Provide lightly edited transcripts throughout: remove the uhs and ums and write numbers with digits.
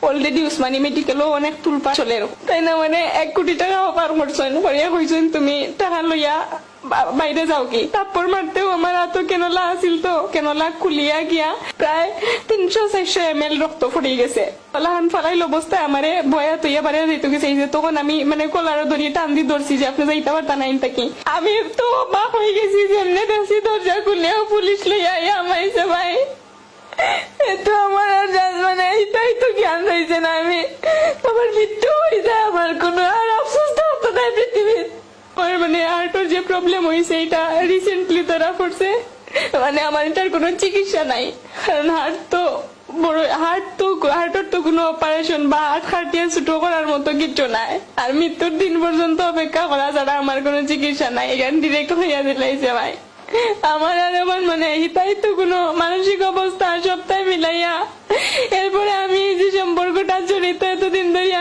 Already Usmani মেডিকেলও অনেক তুলপা চলে, তাই না? মানে 1 কোটি টাকা অফার করছেন, করিয়া কইছেন তুমি টাকা লইয়া বাইরে যাও কি। তারপর মারতেও আমার হাতও কেনলা আসিল, তো কেনলা খুলিয়া গিয়া প্রায় 300-400 ml রক্ত ফুটে গেছে। লাহান ফালাইল অবস্থায় আমারে বয়া তৈয়া বাড়ি যেতে গেছে। তখন আমি মানে কলার ধরিয়ে টান দিয়ে ধরছি যে আপনি যাইতে পারতা না থাকি। আমি তো অবাক হয়ে গেছি, যেমনি দেখছি দরজা খুলেও পুলিশ লইয়া আমাইছে ভাই। তো আমার আর মানে এটাই তো জ্ঞান রয়েছে না, আমি আমার মৃত্যু হয়ে যায়, আমার কোনো আর আফসোস থাকতো না পৃথিবীর। মানে হার্টের যে প্রবলেম হয়েছে এটা রিসেন্টলি ধরা পড়ছে, মানে আমার এটার কোনো চিকিৎসা নাই। কারণ হার্টের তো কোনো অপারেশন বা হার্ট খাটিয়ে ছোট করার মতো কিছু নাই। আর মৃত্যুর দিন পর্যন্ত অপেক্ষা করা ছাড়া আমার কোনো চিকিৎসা নাই। এখানে ডিরেক্ট হইয়া দিলাইছে ভাই আমার। আর আমার মানে এটাই তো কোনো মানসিক অবস্থা সবটাই মিলাইয়া। এরপরে আমি যে সম্পর্কটা জড়িত এতদিন ধরে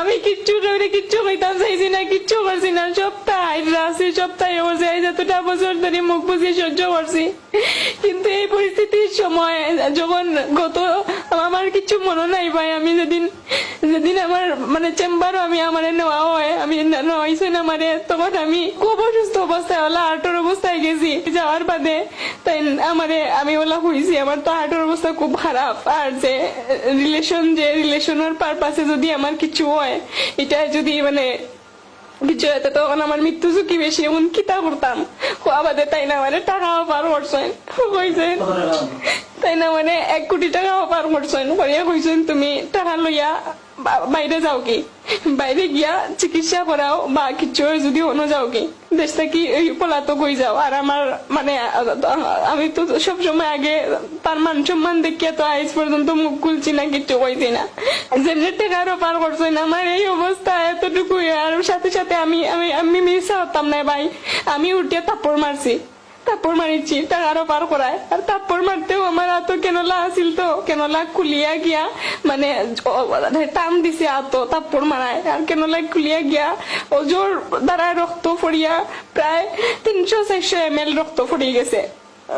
আমি কিচ্ছু কইতাম চাইছি না, কিচ্ছু করছি না, সপ্তাহে যতটা বছর ধরে মুখ বুঝিয়ে সহ্য করছি। কিন্তু এই পরিস্থিতির সময় যখন আমার কিছু মনে নাই ভাই, আমি যেদিন আমার মানে চেম্বারও আমারে নেওয়া হয়, আমি নেওয়াইছেন আমারে, তখন আমি খুব অসুস্থ অবস্থায় ওলা হার্টের অবস্থায় গেছি। যাওয়ার বাদে তাই আমি ওলা হয়েছি, আমার তো হার্টের অবস্থা খুব খারাপ। আর যে রিলেশনের পারপাসে যদি আমার কিছু হয়, এটা যদি মানে কিছু হয়তো তখন আমার মৃত্যু ঝুঁকি বেশি, এমন কিতা করতাম বাদে। তাই না মানে টাকা অফার করছেন, কইছেন তাই না মানে 1 কোটি টাকা অফার করছেন, করিয়া কইছেন তুমি টাকা লইয়া বাইরে যাও কি, বাইরে গিয়া চিকিৎসা করাও বা কিছু যদি অন্য যাও কি, দেশটা কি পলাতক হয়ে যাও। আর আমার মানে আমি তো সবসময় আগে তার মান সম্মান দেখিয়া তো আজ পর্যন্ত মুখ খুলছি না, কিচ্ছু কইছি না। যেমনি টাকার অফার করছেন, আমার এই অবস্থা এতটুকু। আর সাথে সাথে আমি মিশা হতাম না ভাই, আমি উঠিয়া তারপর মারিছি টাকারও পার করায়। আর তারপর মারতেও আমার হাতও কেনলা আসিল, তো কেনলা খুলিয়া গিয়া মানে টান দিছে হাতও তারপর মারায়। আর কেনলা খুলিয়া গিয়া ওজোর দ্বারা রক্ত ফড়িয়া প্রায় 300-400 ml রক্ত ফুটে গেছে।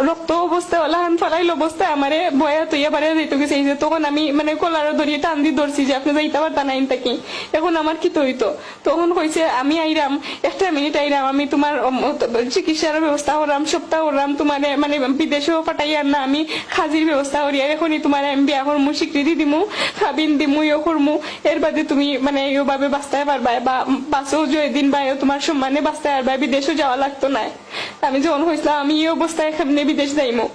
রক্ত অবস্থায় লাহান ফালাইল অবস্থায় আমারে বয়া তৈয়া বাড়ি যেতে গেছে। তখন আমি মানে কলার ধরিয়ে টান দিয়ে ধরছি যে আপনি যাইতে পারতা না থাকি। এখন আমার কি হইতো, তখন কইছে আমি আইরাম 1 মিনিট আইরাম, আমি তোমার চিকিৎসার ব্যবস্থা করলাম, সপ্তাহ করলাম, তোমার মানে বিদেশেও পাঠাইয়ার না, আমি খাজির ব্যবস্থা করি। আর এখনই তোমার আমি বিয়া করমু, স্বীকৃতি দিমু, খাবিন দিমু, ইয়ে করমু, এর বাদে তুমি মানে এইভাবে বাঁচতে পারবা বা বাঁচও যেদিন বা তোমার সম্মানে বাঁচতে পারবা, বিদেশও যাওয়া লাগতো না। আমি যখন হয়েছিলাম আমি এই অবস্থায় বিদেশ যাইমু,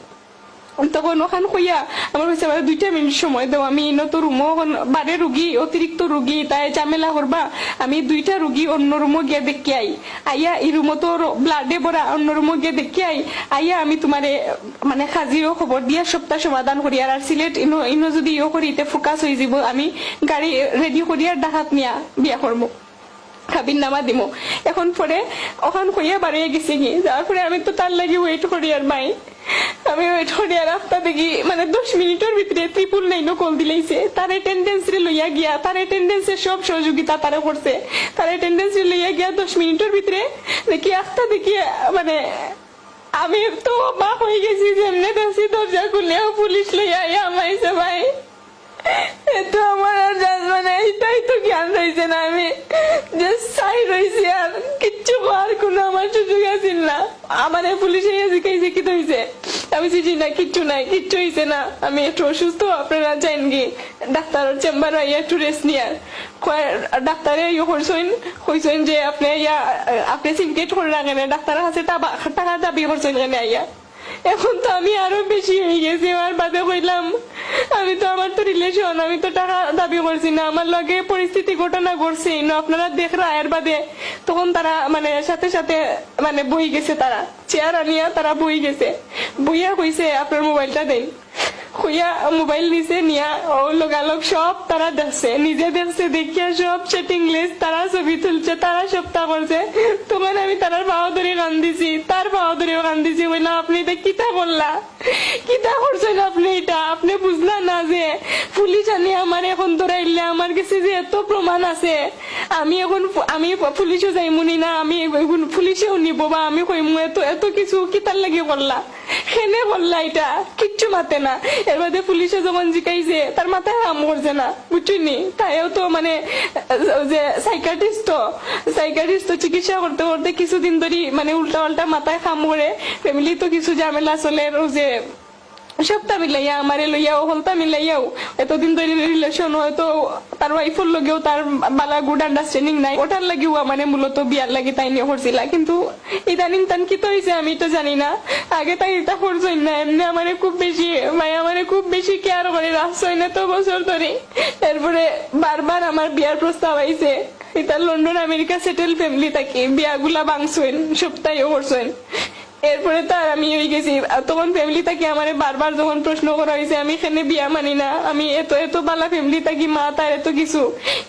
তখন ওখান হইয়া আমার হয়েছে 2 মিনিট সময় দেও, আমি তো রুমও বারে রুগী, অতিরিক্ত রুগী, তাই ঝামেলা করবা, আমি 2টা রুগী অন্য রুমও গিয়ে দেখি আইয়া এই রুমও তো ব্লাডে ভরা, অন্য রুমও গিয়ে দেখি আইয়া আমি তোমারে মানে খাজিরও খবর দিয়া সপ্তাহ সমাধান করি। আর সিলেট ইনো যদি ইয়ে করি ফোকাস হয়ে যাব, আমি গাড়ি রেডি করিয়া ডাকাত নিয়া বিয়া করবো, খাবির নামা দিমু। এখন পরে ওখান হইয়া বাড়িয়ে গেছি কি, যাওয়ার পরে আমি তো তার লাগি ওয়েট করি। আর ভাই আমি ওয়েট করি, আর রাস্তা দেখি মানে 10 মিনিটের ভিতরে 999 কল দিলাইছে। তার অ্যাটেন্ডেন্স লইয়া গিয়া, তার অ্যাটেন্ডেন্সের সব সহযোগিতা তারা করছে, তার অ্যাটেন্ডেন্স লইয়া গিয়া 10 মিনিটের ভিতরে দেখি রাস্তা দেখি মানে আমি তো অবাক হয়ে গেছি, যেমনি দেখছি দরজা খুলেও পুলিশ লইয়া আমাইছে ভাই। তো আমার আর মানে এটাই তো জ্ঞান রয়েছে না, আমি যে চাই রয়েছি, আর কিচ্ছু হওয়ার কোনো আমার সুযোগ আছিল না। আমার পুলিশে জিজ্ঞাসা কি হয়েছে, আমি চিঠি না, কিচ্ছু নাই, কিচ্ছু হয়েছে না, আমি একটু অসুস্থ, আপনারা যাইন গি ডাক্তারের চেম্বার আইয়া একটু রেস্ট নিয়ে। ডাক্তারে কইছেন যে আপনি সিনকেট করে রাখেন, ডাক্তারের কাছে টাকা দাবি করছেন কেন আইয়া। এখন তো আমি আরো বেশি হয়ে গেছি। আমার বাদে কইলাম আমার তো রিলেশন, আমি তো টাকা দাবি করছি না, আমার লগে পরিস্থিতি ঘটনা ঘটছে আপনারা দেখরা। এর বাদে তখন তারা মানে সাথে সাথে মানে বই গেছে, তারা চেয়ার আনিয়া তারা বই গেছে, বইয়া কইছে আপনার মোবাইলটা দেন। হইয়া মোবাইল নিচে নিয়া ও লোকালোক সব তারা দেখছে, নিজে দেখছে, দেখিয়া সব সেটিং লিস্ট তারা ছবি তুলছে, তারা সপ্তাহ করছে। তখন আমি তার পাওয়া ধরে কান্দিছি, তার পাওয়া ধরেও কান্দিছি। বললাম আপনি এটা কিতা করলা, কিতা করছেন আপনি, এটা আপনি বুঝলা না যে পুলিশ আনি আমার এখন ধরাইলে আমার কাছে যে এত প্রমাণ আছে, আমি এখন আমি পুলিশও যাইমুনি না, আমি এখন পুলিশেও নিব, বা আমি কইমু এত এত কিছু কিতার লাগি করলা, হেনে করলা, এটা কিচ্ছু মাতে না। এর মধ্যে পুলিশে যখন জিকাইছে তার মাথায় কাম করছে না, বুঝছিনি? তাইও তো মানে যে সাইকাটিস্ট চিকিৎসা করতে করতে কিছুদিন ধরে মানে উল্টা পাল্টা মাথায় কাম করে, ফ্যামিলি তো কিছু ঝামেলা চলে, যে সবটা মিলাইয়া আমারে লইয়াও হলতা মিলাইয়াও এতদিন ধরে রিলেশন, হয়তো তার ওয়াইফের লগেও তার বালা গুড আন্ডারস্ট্যান্ডিং নাই, ওটার লাগিও মানে মূলত বিয়ার লাগি তাই নিয়ে করছিল। কিন্তু ইদানিং তান কি তো হয়েছে আমি তো জানি না। আগে তাই এটা করছই না, এমনি আমারে খুব বেশি আমারে খুব বেশি কেয়ার করে রাখছই না তো বছর ধরে। এরপরে বারবার আমার বিয়ার প্রস্তাব আইছে, এটা লন্ডন আমেরিকা সেটেল ফ্যামিলি থাকি, বিয়াগুলা ভাঙছেন, সপ্তাহেও করছেন। এরপরে তার আমি হয়ে গেছি, তখন ফ্যামিলি থাকি আমার বারবার যখন প্রশ্ন করা হয়েছে আমি এখানে বিয়া মানি না, আমি এত এত বালা ফ্যামিলি থাকি, মা তার এত কিছু।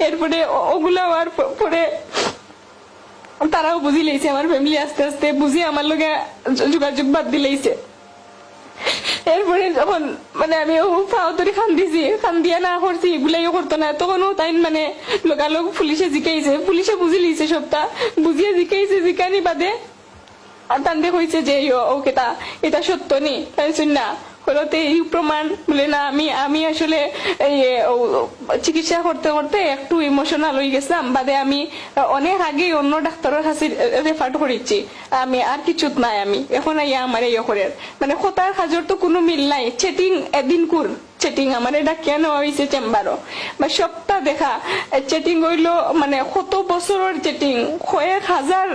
এরপরে ওগুলা হওয়ার পরে তারাও বুঝি লেছে, আমার ফ্যামিলি আস্তে আস্তে বুঝি আমার লোকে যোগাযোগ বাদ দিলেইছে। এরপরে যখন মানে আমি পাও ধরে খান দিছি, খান দিয়া না করছি, এগুলাইও করতো না, তখনও তাই মানে লোকালোক পুলিশে জিকাইছে, পুলিশে বুঝি লিছে সবটা, বুঝিয়ে জিকাইছে, জিকানি বাদে আর তান্ডে হয়েছে যে ওকেটা এটা সত্য নি, তাই না হলোতে এই প্রমাণ বলে না। আমি আসলে এই চিকিৎসা করতে করতে একটু ইমোশনাল হয়ে গেছিলাম, বাদে আমি অনেক আগে অন্য ডাক্তারের কাছে রেফার করেছি, আমি আর কিছু নাই, আমি এখন আইয়া আমার এই করের মানে খোতার খাজর তো কোনো মিল নাই। চেটিং এদিন কুর চেটিং আমার এটা কেন হয়েছে চেম্বারও বা সপ্তাহ দেখা চেটিং হইলো, মানে কত বছরের চেটিং, কয়েক হাজার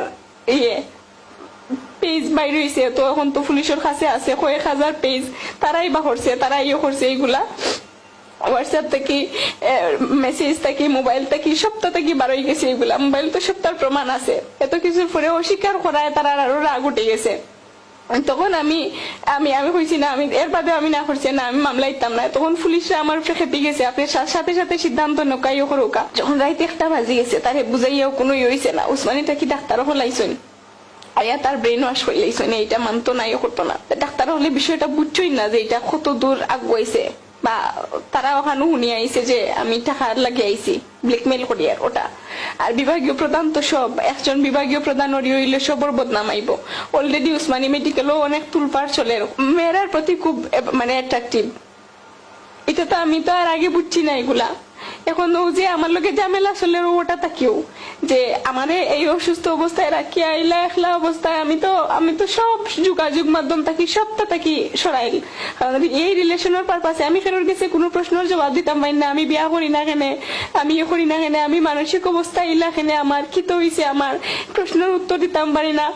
পেজ বাইরে হয়েছে, তো এখন তো পুলিশের কাছে আছে কয়েক হাজার পেজ, তারাই বা করছে, তারাই করছে এইগুলা। হোয়াটসঅ্যাপ থেকে মেসেজ থেকে মোবাইল থেকে সপ্তাহ থেকে বার হয়ে গেছে এগুলা, মোবাইল তো সপ্তাহের প্রমাণ আছে। এত কিছুর পরে অস্বীকার করায় তারা আরো রাগ উঠে গেছে। তখন আমি আমি আমি কইছি না, আমি এর বাদে আমি না করছি না, আমি মামলা দিতাম না। তখন পুলিশরা আমার উপরে খেপে গেছে, আপনি সাথে সাথে সিদ্ধান্ত নৌকাইও করুকা। যখন রাইতে 1টা বাজে গেছে, তারে বুঝাইয়াও কোনো হয়েছে না, উসমানিটা কি ডাক্তারও হলাইছেন, আয়া তার ব্রেন ওয়াশ করলেইছে না, এটা মানতো না, করতো না। ডাক্তার হলে বিষয়টা বুঝছই না যে এটা কত দূর আগুয়াইছে, বা তারা ওখানে শুনিয়ে আইছে যে আমি টাকার লাগিয়ে আইছি ব্ল্যাকমেল করি আর ওটা। আর বিভাগীয় প্রধান তো সব, একজন বিভাগীয় প্রধান হইলে সবর বদনাম আইব। অলরেডি উসমানী মেডিকেলও অনেক তুলপার চলে, মেয়েরার প্রতি খুব মানে অ্যাট্রাকটিভ। এটা তো আমি তো আর আগে বুঝছি না এগুলা। এখন ও যে আমার লোকে ঝামেলা চলে ওটা তাকেও যে আমারে এই অসুস্থ অবস্থায় রাখিয়া আইলা, একলা অবস্থায় আমি তো সব যোগাযোগ মাধ্যম থাকি সবটা থাকি সরাইল। কারণ এই রিলেশনের পারপাসে আমি ফেরত গেছে কোনো প্রশ্নের জবাব দিতাম পারি না, আমি বিয়া করি না কেনে, আমি ইয়ে করি না কেনে, আমি মানসিক অবস্থা ইলা কেনে, আমার কি তো হয়েছে, আমার প্রশ্নের উত্তর দিতাম পারি না।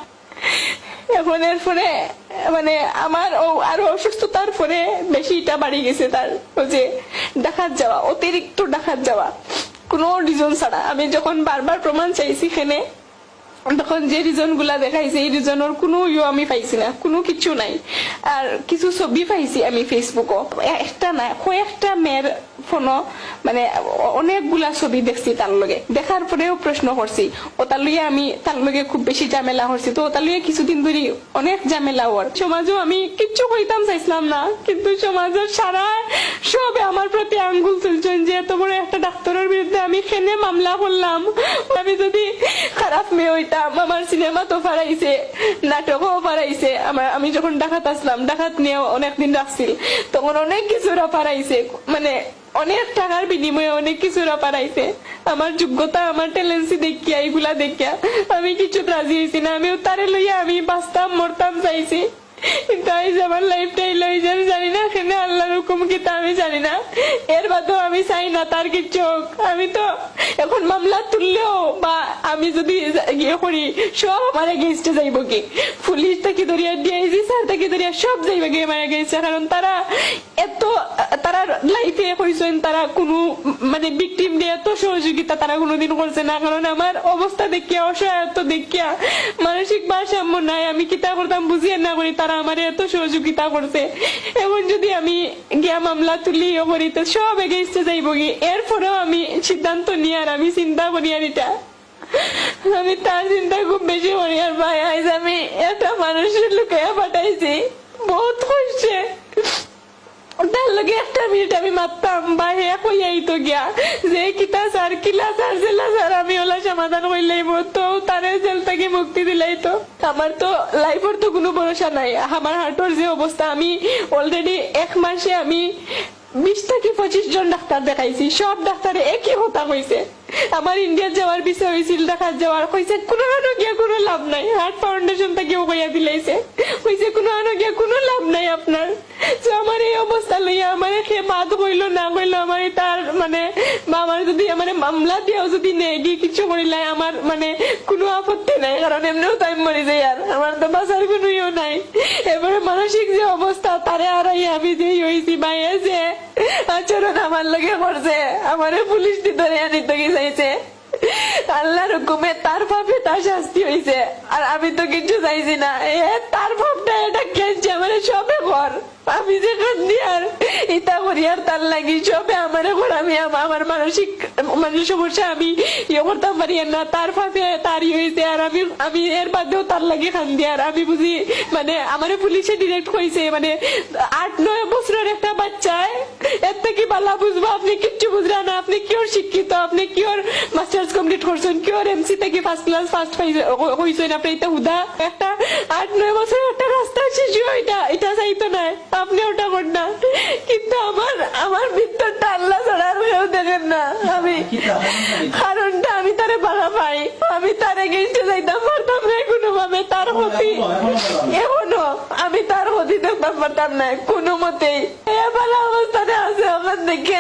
এখন এর পরে মানে আমার আরো অসুস্থতার পরে বেশি এটা বাড়ি গেছে, তার যে ডাকাত যাওয়া, অতিরিক্ত ডাকাত যাওয়া কোনো রিজন ছাড়া। আমি যখন বারবার প্রমাণ চাইছি এখানে, তখন যে রিজন গুলা দেখাইছে এই রিজনের কোনো আমি পাইছি না, কোনো কিছু নাই। আর কিছু ছবি পাইছি আমি ফেসবুকও, একটা না কয়েকটা মেয়ের ফোনও, মানে অনেকগুলা ছবি দেখছি তার লগে। দেখার পরেও প্রশ্ন করছি, ও তার লইয়া আমি তার লগে খুব বেশি ঝামেলা করছি, তো তার লইয়া কিছুদিন ধরে অনেক ঝামেলা ওর। সমাজও আমি কিচ্ছু কইতাম চাইছিলাম না, কিন্তু সমাজের সারা সবে আমার প্রতি আঙ্গুল তুলছেন যে এত বড় একটা ডাক্তারের বিরুদ্ধে আমি কেনে মামলা করলাম। আমি যদি খারাপ মেয়ে হইতাম, আমার সিনেমা তো ফারাইছে, নাটকও ফারাইছে, আমি যখন ডাকাত আসলাম, ডাকাত নিয়ে অনেকদিন রাখছিল, তখন অনেক কিছুরা ফারাইছে, মানে অনেক টাকার বিনিময়ে অনেক কিছুরা পারাইছে। আমার যোগ্যতা, আমার ট্যালেন্সি দেখিয়া, এইগুলা দেখিয়া আমি কিছু রাজি হয়েছি না। আমিও তারে লইয়া আমি বাঁচতাম মরতাম চাইছি, কিন্তু আমার লাইফটাই লই যে আমি জানি না এখানে আল্লাহর হুকুম কি তা আমি জানি না। এর বাদেও আমি চাই না তার কিছু। আমি তো এখন মামলা তুললেও বা আমি যদি ইয়ে করি সব আমার এগেইনস্টে যাইব কি, পুলিশ থেকে ধরিয়া ডিআইজি স্যার থেকে ধরিয়া সব যাইব কি আমার এগেইনস্টে। কারণ তারা লাইফে কইছেন তারা কোনো মানে ভিকটিম দিয়ে এত সহযোগিতা তারা কোনোদিন করছে না। কারণ আমার অবস্থা দেখিয়া, অসহায়ত্ব দেখিয়া, মানসিক ভারসাম্য নাই, আমি কিতা করতাম বুঝিয়ে না করি, তারা আমার এত সহযোগিতা করছে। এখন যদি আমি গিয়া মামলা তুলি করি তো সব এগেইনস্টে যাইব কি। এরপরেও আমি সিদ্ধান্ত নিয়ে আর আমি চিন্তা করি আর এটা আমি তার চিন্তা খুব বেশি করি। আর ভাই আজ আমি একটা মানুষের লুকাইয়া পাঠাইছি বহুত কষ্টে, তার লগে একটা মিনিট আমি মারতাম বা হে কইয়াই তো গিয়া যে কিতা স্যার কিলা স্যার জেলা স্যার আমি ওলা যাইতো। আমার তো লাইফের তো কোনো ভরসা নাই। আমার হার্টের যে অবস্থা, আমি অলরেডি 1 মাসে আমি 20 থেকে 25 জন ডাক্তার দেখাইছি, সব ডাক্তারে একই কথা হয়েছে। আমার ইন্ডিয়া যাওয়ার বিষয় হয়েছিল, ঢাকা যাওয়ার হয়েছে, কোনো আনোগিয়া কোনো লাভ নাই। হার্ট ফাউন্ডেশন থেকে হইয়া দিলাইছে, হয়েছে কোনো আনোগিয়া কোনো লাভ নাই আপনার। তো আমার এই অবস্থা লইয়া আমার সে বাদ হইলো না হইলো, আমার তার মানে আমার যদি আমার মামলা দিয়েও যদি নেই গিয়ে কিছু করিলে আমার মানে কোনো আপত্তি নাই, কারণ এমনিও টাইম মরে যায়, আর আমার তো বাঁচার কোনো ইয়ে নাই। এবারে মানসিক যে অবস্থা, তারে আর আমি যে হয়েছি ভাইয়া যে আচরণ আমার লগে করছে, আমারে পুলিশ দিয়ে ধরে আনিতে গেছে। আল্লাহর হুকুমে তার ভাবে তার শাস্তি হয়েছে, আর আমি তো কিছু চাইছি না। তার ভাবটা এটা খেলছে আমার সবে ঘর, আমি যে কান্দি আর ইটা করি আর তার লাগি সবে আমার ঘর। আমি আমার মানসিক মানে সমস্যা আমি ইয়ে করতে পারি না, তার ভাবে তারই হয়েছে, আর আমি এর বাদেও তার লাগে কান্দি। আর আমি বুঝি মানে আমার পুলিশে ডিরেক্ট হয়েছে, মানে 8-9 বছরের একটা বাচ্চায় এর থেকে বালা বুঝবো, আপনি কিচ্ছু বুঝলেন না, আপনি কিওর শিক্ষিত, আপনি কিওর মাস্টার্স কমপ্লিট করছেন, কিওর এমসি থেকে ফার্স্ট ক্লাস ফার্স্ট হয়েছেন, আপনি এটা হুদা একটা 8-9 বছরের একটা রাস্তা শিশু, এটা চাইতো না, আপনি ওটা করেন না। কিন্তু আমার ভিতরটা আল্লাহ ছাড়া আর কেউ দেখেন না। আমি কারণটা আমি তারে বাধা পাই, আমি তার এগেইনস্টে যাইতাম পারতাম না কোনো ভাবে, তার ক্ষতি এখনো আমি তার ক্ষতি দেখতাম পারতাম না কোনো মতেই। এ ভালো অবস্থানে আছে, ওখান থেকে